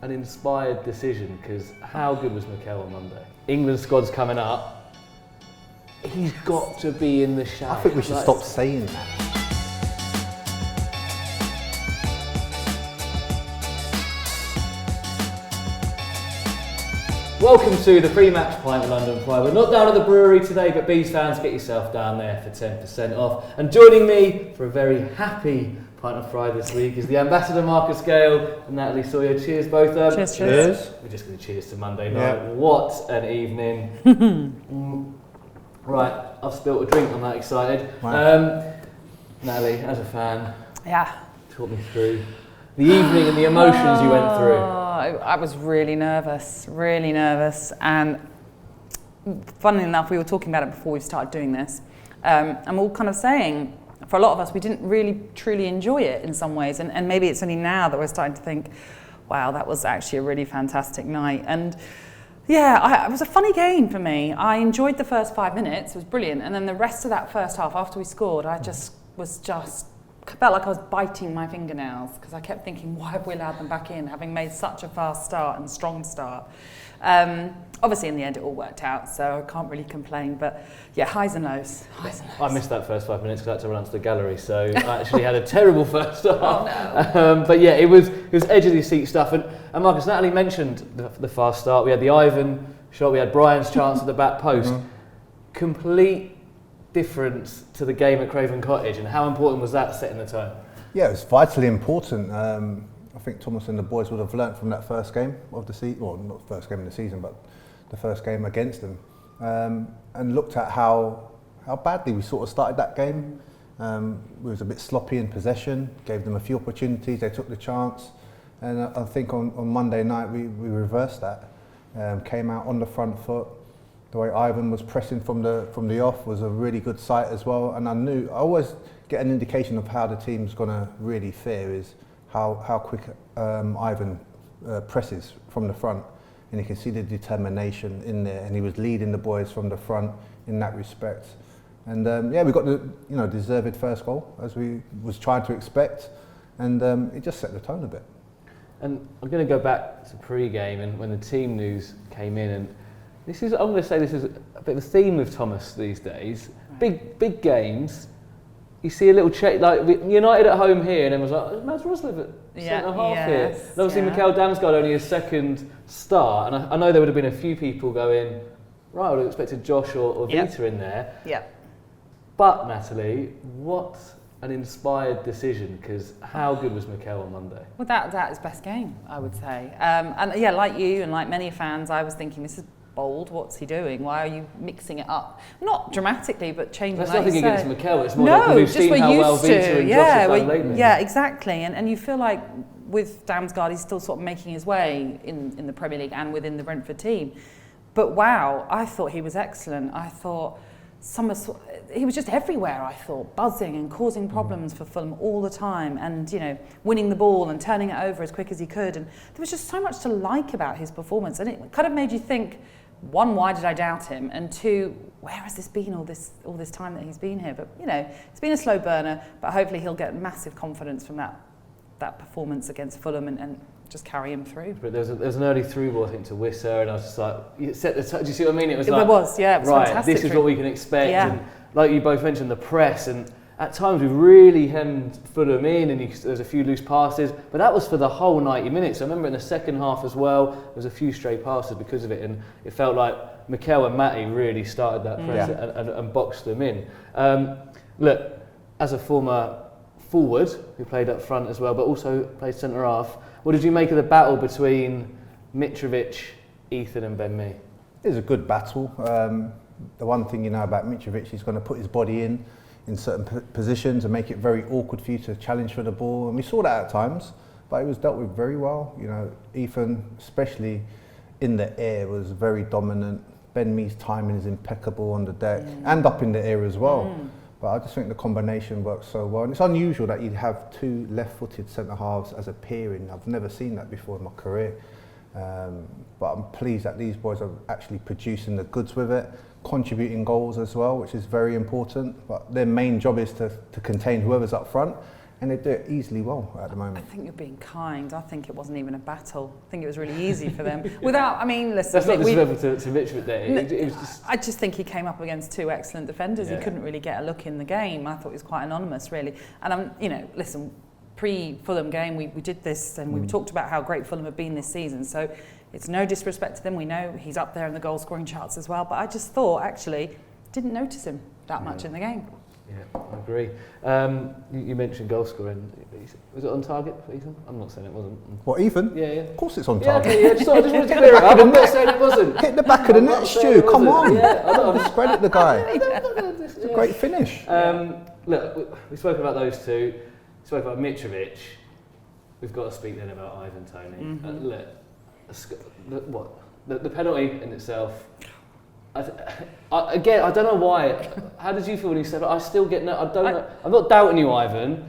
an inspired decision, because how good was Mikel on Monday? England squad's coming up. He's got to be in the shout. I think we should stop saying that. Welcome to the pre-match Pint with London Pride. We're not down at the brewery today, but Bees fans, get yourself down there for 10% off. And joining me for a very happy Pint of Pride this week is the ambassador Marcus Gale and Natalie Sawyer. Cheers both. Cheers, cheers. We're just going to cheers to Monday night. Yeah. What an evening. Right, I've spilt a drink, I'm that excited. Wow. Natalie, as a fan, talk me through the evening and the emotions you went through. I was really nervous, and funnily enough, we were talking about it before we started doing this, and we're all kind of saying, for a lot of us, we didn't really truly enjoy it in some ways, and maybe it's only now that we're starting to think, wow, that was actually a really fantastic night. And yeah, it was a funny game for me. I enjoyed the first 5 minutes, it was brilliant, and then the rest of that first half, after we scored, I felt like I was biting my fingernails, because I kept thinking, why have we allowed them back in, having made such a fast start and strong start? Obviously, in the end, it all worked out, so I can't really complain. But yeah, highs and lows. I missed that first 5 minutes because I had to run to the gallery, so I actually had a terrible first half. Oh, no. But yeah, it was edge of the seat stuff. And Marcus, Natalie mentioned the fast start. We had the Ivan shot, we had Brian's chance at the back post. Complete difference to the game at Craven Cottage, and how important was that setting the tone? Yeah, it was vitally important. I think Thomas and the boys would have learnt from that first game of the season, well, not first game of the season, but the first game against them, and looked at how badly we sort of started that game. We was a bit sloppy in possession, gave them a few opportunities, they took the chance, and I think on Monday night we reversed that, came out on the front foot. The way Ivan was pressing from the off was a really good sight as well, and I always get an indication of how the team's going to really fare is how quick Ivan presses from the front, and you can see the determination in there, and he was leading the boys from the front in that respect. And we got the deserved first goal as we was trying to expect, and it just set the tone a bit. And I'm going to go back to pre-game and when the team news came in, and I'm going to say this is a bit of a theme with Thomas these days. Right. Big games. You see a little check, like United at home here, and then was like, Mads Roslev at centre-half here. And obviously Mikel Damsgaard only his second start, and I know there would have been a few people going, right, I would have expected Josh or Vita in there. Yeah. But Natalie, what an inspired decision, because how good was Mikel on Monday? Well, that is best game, I would say. And yeah, like you and like many fans, I was thinking, this is bold, what's he doing? Why are you mixing it up? Not dramatically, but changing. There's nothing against Mikel, it's more like we've seen how well Vita and Josh have done lately. Yeah, exactly. And you feel like with Damsgaard, he's still sort of making his way in the Premier League and within the Brentford team. But wow, I thought he was excellent. I thought he was just everywhere, I thought, buzzing and causing problems for Fulham all the time, and winning the ball and turning it over as quick as he could. And there was just so much to like about his performance, and it kind of made you think, one, why did I doubt him? And two, where has this been all this time that he's been here? But it's been a slow burner, but hopefully he'll get massive confidence from that performance against Fulham and just carry him through. But there was an early through ball, I think, to Wissa, and I was just like, do you see what I mean? It was right, fantastic. This is what we can expect. Yeah. And like you both mentioned, the press, and at times we really hemmed Fulham in, and there was a few loose passes, but that was for the whole 90 minutes. I remember in the second half as well, there was a few stray passes because of it, and it felt like Mikel and Matty really started that press and boxed them in. Look, as a former forward who played up front as well, but also played centre half, what did you make of the battle between Mitrovic, Ethan and Ben Mee? It was a good battle. The one thing you know about Mitrovic, he's going to put his body in certain positions and make it very awkward for you to challenge for the ball, and we saw that at times, but it was dealt with very well. Ethan, especially in the air, was very dominant. Ben Mee's timing is impeccable on the deck and up in the air as well. But I just think the combination works so well, and it's unusual that you'd have two left-footed centre halves as a pairing. I've never seen that before in my career, but I'm pleased that these boys are actually producing the goods with it, contributing goals as well, which is very important. But their main job is to contain whoever's up front and they do it easily well at the I moment. think you're being kind. I think it wasn't even a battle. I think it was really easy for them. Without, I mean, listen. That's not disrespectful to Mitchell there. It was just. I just think he came up against two excellent defenders. Yeah. He couldn't really get a look in the game. I thought he was quite anonymous, really. And I'm, listen, pre-Fulham game, we did this and we talked about how great Fulham have been this season. So it's no disrespect to them. We know he's up there in the goal-scoring charts as well. But I just thought, actually, didn't notice him that much in the game. Yeah, I agree. You mentioned goal scoring. Was it on target for Ethan? I'm not saying it wasn't. What, Ethan? Yeah. Of course it's on Yeah, target. okay, yeah. I just wanted to clear it up. I'm not saying it wasn't. Hit the back of the I'm net, not saying Stu. it Come wasn't. on. Yeah, I know. Discredit the guy. It's It's a great finish. Look, we spoke about those two. We spoke about Mitrovic. We've got to speak then about Ivan Toney. Look, the penalty in itself. Again, I don't know why. How did you feel when you said it? I still get I'm not doubting you, Ivan.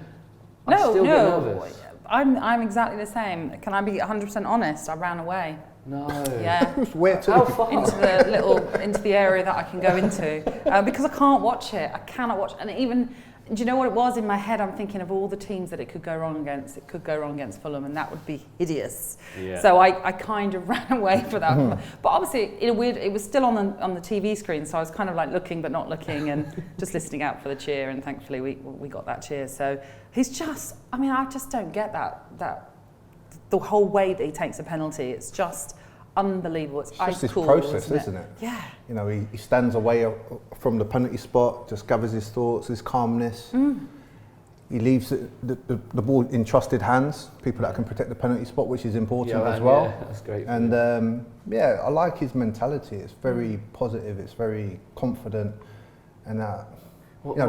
I still get nervous. I'm exactly the same. Can I be 100% honest? I ran away. No. Yeah. Where to? How far? into the area that I can go into because I can't watch it. I cannot watch it. And even, do you know what it was in my head? I'm thinking of all the teams that it could go wrong against. It could go wrong against Fulham, and that would be hideous. Yeah. So I kind of ran away for that. But obviously, it was still on the TV screen, so I was kind of like looking but not looking, and just listening out for the cheer. And thankfully, we got that cheer. So he's just, I just don't get that the whole way that he takes a penalty. It's just unbelievable. It's just his cool, process, isn't it? Yeah. You know, he stands away from the penalty spot, just gathers his thoughts, his calmness. He leaves the ball in trusted hands, people that can protect the penalty spot, which is important as well. Yeah, that's great. And I like his mentality. It's very positive. It's very confident, and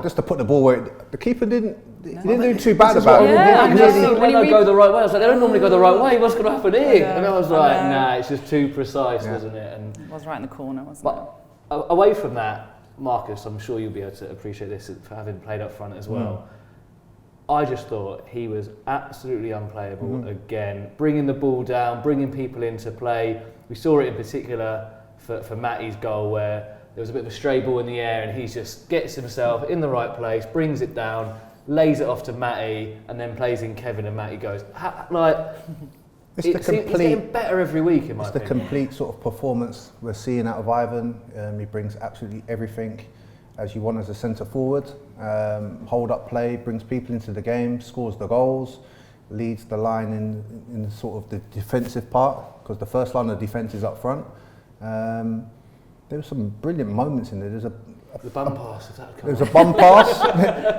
just to put the ball where the keeper didn't do too bad about it. When they go the right way, I was like, they don't normally go the right way. What's going to happen here? And I was like, nah, it's just too precise, wasn't it? And it was right in the corner, wasn't it? But away from that, Marcus, I'm sure you'll be able to appreciate this for having played up front as well. I just thought he was absolutely unplayable again, bringing the ball down, bringing people into play. We saw it in particular for Matty's goal where there was a bit of a stray ball in the air and he just gets himself in the right place, brings it down, lays it off to Matty, and then plays in Kevin, and Matty goes, it's getting better every week in my opinion. It's the complete sort of performance we're seeing out of Ivan. He brings absolutely everything as you want as a centre forward. Hold up play, brings people into the game, scores the goals, leads the line in sort of the defensive part, because the first line of defence is up front. There were some brilliant moments in there. The bum pass. There was a bum pass.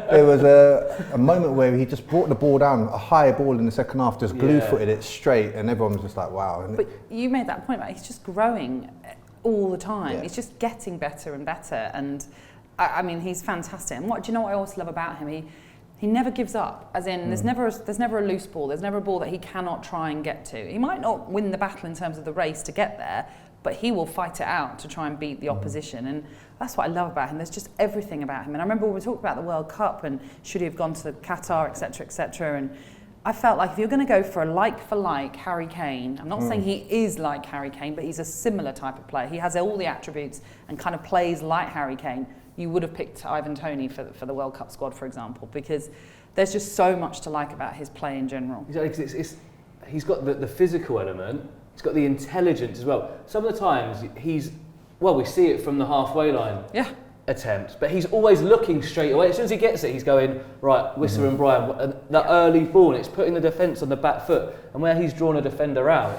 There was a moment where he just brought the ball down, a high ball in the second half, just glue-footed it straight, and everyone was just like, wow. But you made that point about he's just growing all the time. Yeah. He's just getting better and better, and I mean, he's fantastic. And do you know what I also love about him? He never gives up. As in, there's never a loose ball. There's never a ball that he cannot try and get to. He might not win the battle in terms of the race to get there, but he will fight it out to try and beat the opposition. And that's what I love about him. There's just everything about him. And I remember when we talked about the World Cup and should he have gone to Qatar, etc., and I felt like if you're going to go for a like-for-like Harry Kane, I'm not saying he is like Harry Kane, but he's a similar type of player. He has all the attributes and kind of plays like Harry Kane. You would have picked Ivan Toney for the World Cup squad, for example, because there's just so much to like about his play in general. Exactly, he's got the physical element, he's got the intelligence as well. Some of the times we see it from the halfway line attempts, but he's always looking straight away. As soon as he gets it, he's going, right, Wissa and Brian, and that early ball, and it's putting the defence on the back foot, and where he's drawn a defender out,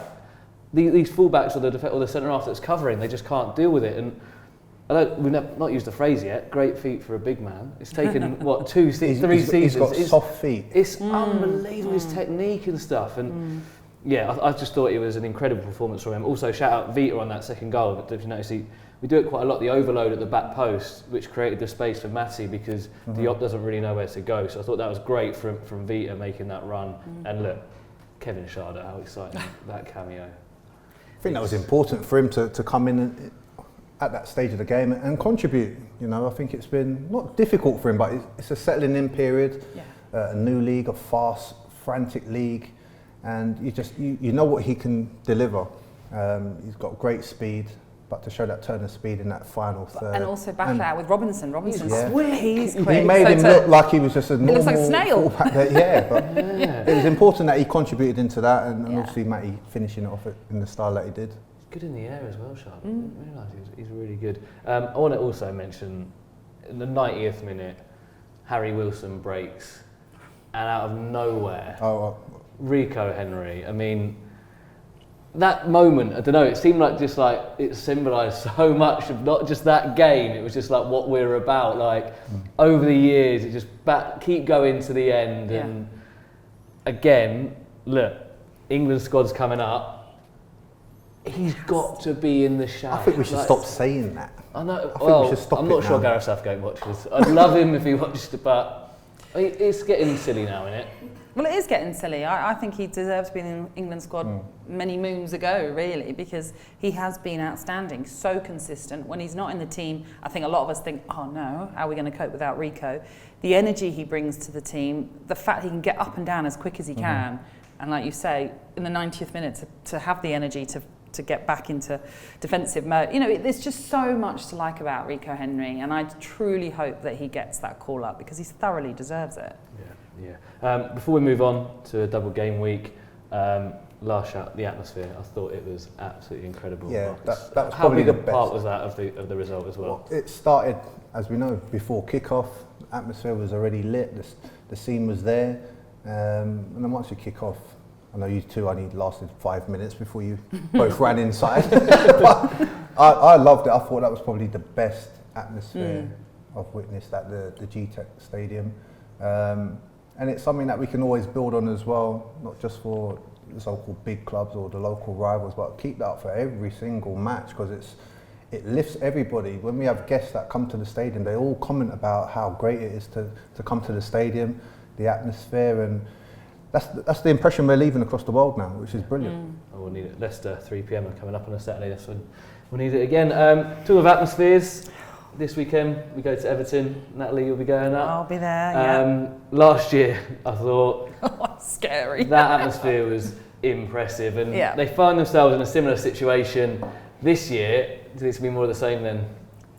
these fullbacks or the centre-half that's covering, they just can't deal with it. And we've not used the phrase yet, great feet for a big man. It's taken, 3 seasons. He's got soft feet. It's unbelievable, his technique and stuff. And I just thought it was an incredible performance from him. Also, shout out Vita on that second goal. But if you notice, we do it quite a lot, the overload at the back post, which created the space for Matty because Diop doesn't really know where to go. So I thought that was great from Vita making that run. And look, Kevin Sharda, how exciting that cameo. I think that was important for him to come in at that stage of the game and contribute. You know, I think it's been not difficult for him, but it's a settling in period. A new league, a fast, frantic league, and you know what he can deliver. He's got great speed, but to show that turn of speed in that final third. And also back it out with Robinson. Robinson's quick. He's quick. He made him look like he was just a normal looks like a snail. fullback there. Yeah, but it was important that he contributed into that, and obviously Matty finishing it off in the style that he did. He's good in the air as well, Sharp. I didn't realise he's really good. I want to also mention, in the 90th minute, Harry Wilson breaks, and out of nowhere, Rico Henry. I mean, that moment, I don't know, it seemed like just like it symbolised so much of not just that game, it was just like what we're about. Like over the years, it just keep going to the end. And again, look, England squad's coming up. He's got to be in the shout. I think we should stop saying that. I know. We should stop I'm not it sure now. Gareth Southgate watches. I'd love him if he watched it, but it's getting silly now, isn't it? Well, it is getting silly. I think he deserves to be in the England squad many moons ago, really, because he has been outstanding, so consistent. When he's not in the team, I think a lot of us think, oh no, how are we going to cope without Rico? The energy he brings to the team, the fact he can get up and down as quick as he can, and like you say, in the 90th minute, to have the energy to get back into defensive mode. You know, there's just so much to like about Rico Henry, and I truly hope that he gets that call up because he thoroughly deserves it. Yeah. Before we move on to a double game week, last shot, the atmosphere, I thought it was absolutely incredible. Yeah, Marcus. that was How probably big a the best part was that of the result as well? It started, as we know, before kick-off. Atmosphere was already lit. The scene was there, and then once you kick off, I know you two only lasted 5 minutes before you both ran inside. But I loved it. I thought that was probably the best atmosphere I've witnessed at the G-Tech Stadium. And it's something that we can always build on as well, not just for the so-called big clubs or the local rivals, but keep that up for every single match because it lifts everybody. When we have guests that come to the stadium, they all comment about how great it is to come to the stadium, the atmosphere, and that's the impression we're leaving across the world now, which is brilliant. Oh, we'll need it. Leicester 3 p.m. are coming up on a Saturday. That's when we'll need it again. Talk of atmospheres. This weekend we go to Everton. Natalie, you'll be going up. I'll be there. Last year, I thought scary. That atmosphere was impressive, and they find themselves in a similar situation this year. Is it to be more of the same then?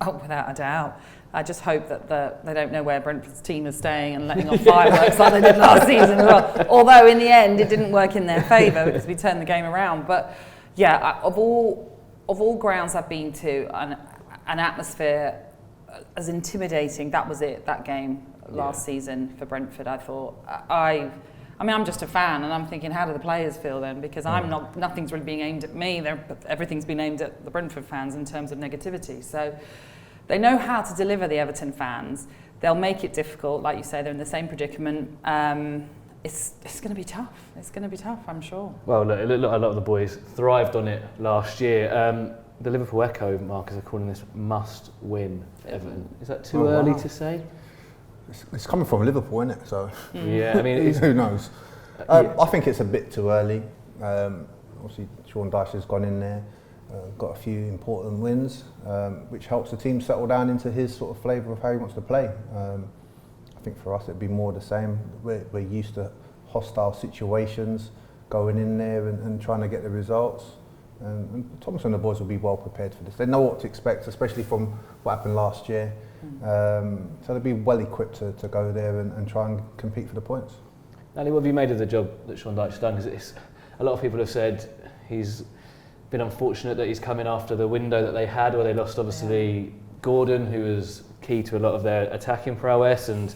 Oh, without a doubt. I just hope that they don't know where Brentford's team is staying and letting off fireworks like they did last season as well. Although in the end it didn't work in their favour because we turned the game around. But yeah, of all grounds I've been to, an atmosphere as intimidating, that was it, that game last season for Brentford. I thought, I mean, I'm just a fan, and I'm thinking, how do the players feel then? Because nothing's really being aimed at me. Everything's been aimed at the Brentford fans in terms of negativity. So they know how to deliver the Everton fans. They'll make it difficult, like you say. They're in the same predicament. It's going to be tough. It's going to be tough, I'm sure. Well, look, a lot of the boys thrived on it last year. The Liverpool Echo, Marcus, are calling this must win Everton. Is that too early to say? It's coming from Liverpool, isn't it? So yeah, I mean, who knows? I think it's a bit too early. Obviously, Sean Dyche has gone in there, got a few important wins, which helps the team settle down into his sort of flavour of how he wants to play. I think for us it'd be more the same. We're used to hostile situations, going in there and trying to get the results. And Thomas and the boys will be well prepared for this. They know what to expect, especially from what happened last year. So they'll be well equipped to go there and try and compete for the points. Natalie, what have you made of the job that Sean Dyche's done? Because a lot of people have said he's been unfortunate that he's come in after the window that they had, where they lost obviously Gordon, who was key to a lot of their attacking prowess, and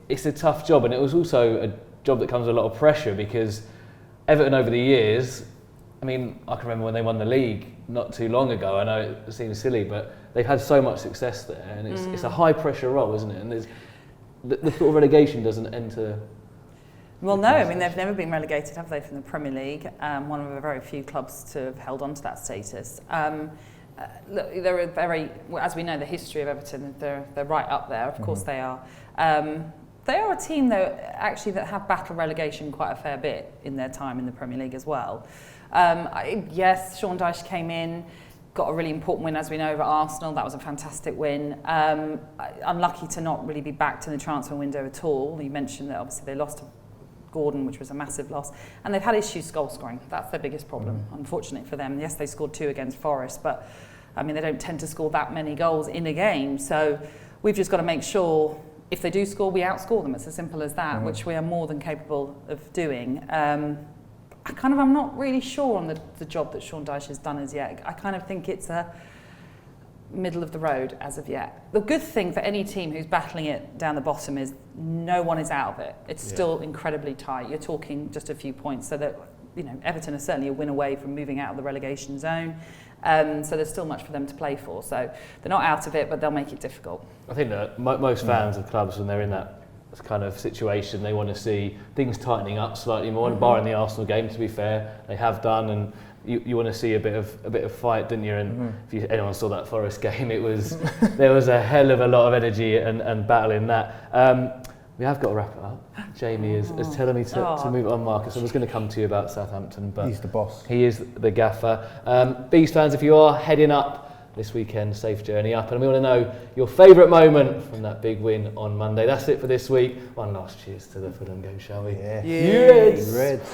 it's a tough job, and it was also a job that comes with a lot of pressure because Everton over the years, I mean, I can remember when they won the league not too long ago. I know it seems silly, but they've had so much success there, and it's a high pressure role, isn't it? And there's the thought of relegation doesn't enter. Well, no, I mean, they've never been relegated, have they, from the Premier League? One of the very few clubs to have held on to that status. Look, they're a very, as we know, the history of Everton, they're right up there. Of course they are. They are a team, though, actually, that have battled relegation quite a fair bit in their time in the Premier League as well. Yes, Sean Dyche came in, got a really important win, as we know, over Arsenal. That was a fantastic win. Unlucky to not really be backed in the transfer window at all. You mentioned that obviously they lost Gordon, which was a massive loss. And they've had issues goal scoring. That's their biggest problem, unfortunately for them. Yes, they scored 2 against Forest, but I mean, they don't tend to score that many goals in a game. So we've just got to make sure if they do score, we outscore them. It's as simple as that, which we are more than capable of doing. I'm not really sure on the job that Sean Dyche has done as yet. I kind of think it's a middle of the road as of yet. The good thing for any team who's battling it down the bottom is no one is out of it. It's still incredibly tight. You're talking just a few points, so that Everton are certainly a win away from moving out of the relegation zone. So there's still much for them to play for. So they're not out of it, but they'll make it difficult. I think that most fans of clubs, when they're in that kind of situation, they want to see things tightening up slightly more. And barring the Arsenal game, to be fair, they have done, and you want to see a bit of fight, didn't you? And if anyone saw that Forest game, there was a hell of a lot of energy and battle in that. We have got to wrap it up. Jamie is telling me to move on, Marcus. I was going to come to you about Southampton, but he's the boss. He is the gaffer. Bees fans, if you are heading up this weekend, safe journey up. And we want to know your favourite moment from that big win on Monday. That's it for this week. One last cheers to the Fulham game, shall we? Yeah. Yes. Reds.